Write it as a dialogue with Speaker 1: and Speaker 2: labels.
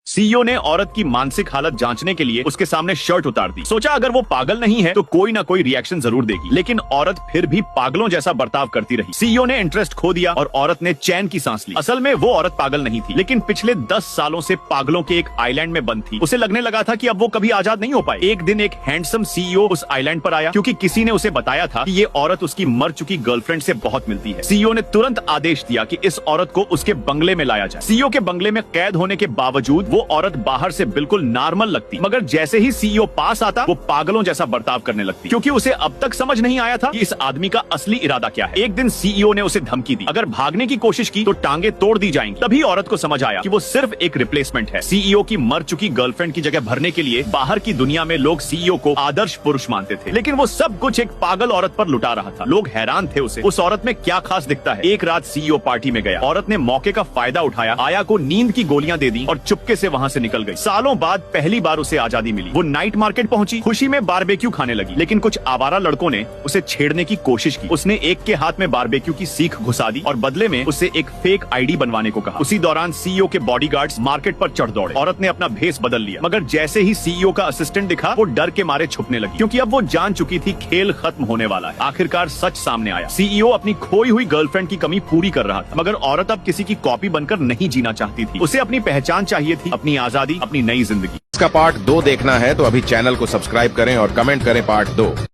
Speaker 1: CEO ने औरत की मानसिक हालत जांचने के लिए उसके सामने शर्ट उतार दी। सोचा अगर वो पागल नहीं है तो कोई ना कोई रिएक्शन जरूर देगी, लेकिन औरत फिर भी पागलों जैसा बर्ताव करती रही। सीईओ ने इंटरेस्ट खो दिया और औरत ने चैन की सांस ली। असल में वो औरत पागल नहीं थी, लेकिन पिछले 10 सालों से पागलों के एक आइलैंड में बंद थी। उसे लगने लगा था कि अब वो कभी आजाद नहीं हो पाए। एक दिन एक हैंडसम सीईओ उस आइलैंड पर आया, क्योंकि किसी ने उसे बताया था कि ये औरत उसकी मर चुकी गर्लफ्रेंड से बहुत मिलती है। सीईओ ने तुरंत आदेश दिया कि इस औरत को उसके बंगले में लाया जाए। सीईओ के बंगले में कैद होने के बावजूद वो औरत बाहर से बिल्कुल नॉर्मल लगती, मगर जैसे ही सीईओ पास आता वो पागलों जैसा बर्ताव करने लगती, क्योंकि उसे अब तक समझ नहीं आया था कि इस आदमी का असली इरादा क्या है। एक दिन सीईओ ने उसे धमकी दी, अगर भागने की कोशिश की तो टांगे तोड़ दी जाएंगी। तभी औरत को समझ आया कि वो सिर्फ एक रिप्लेसमेंट है। सीईओ की मर चुकी गर्लफ्रेंड की जगह भरने के लिए बाहर की दुनिया में लोग सीईओ को आदर्श पुरुष मानते थे, लेकिन वो सब कुछ एक पागल औरत पर लुटा रहा था। लोग हैरान थे उस औरत में क्या खास दिखता है। एक रात सीईओ पार्टी में गया। औरत ने मौके का फायदा उठाया, आया को नींद की गोलियां दे दी और चुपके से वहां से निकल गई। सालों बाद पहली बार उसे आजादी मिली। वो नाइट मार्केट पहुंची, खुशी में बारबेक्यू खाने लगी, लेकिन कुछ आवारा लड़कों ने उसे छेड़ने की कोशिश की। उसने एक के हाथ में बारबेक्यू की सीख घुसा दी और बदले में उससे एक फेक आईडी बनवाने को कहा। उसी दौरान सीईओ के बॉडीगार्ड्स मार्केट पर चढ़ दौड़े। औरत ने अपना भेस बदल लिया, मगर जैसे ही सीईओ का असिस्टेंट दिखा वो डर के मारे छुपने लगी, क्योंकि अब वो जान चुकी थी खेल खत्म होने वाला है। आखिरकार सच सामने आया। सीईओ अपनी खोई हुई गर्लफ्रेंड की कमी पूरी कर रहा था, मगर औरत अब किसी की कॉपी बनकर नहीं जीना चाहती थी। उसे अपनी पहचान चाहिए थी, अपनी आजादी, अपनी नई जिंदगी।
Speaker 2: इसका पार्ट 2 देखना है तो अभी चैनल को सब्सक्राइब करें और कमेंट करें पार्ट 2।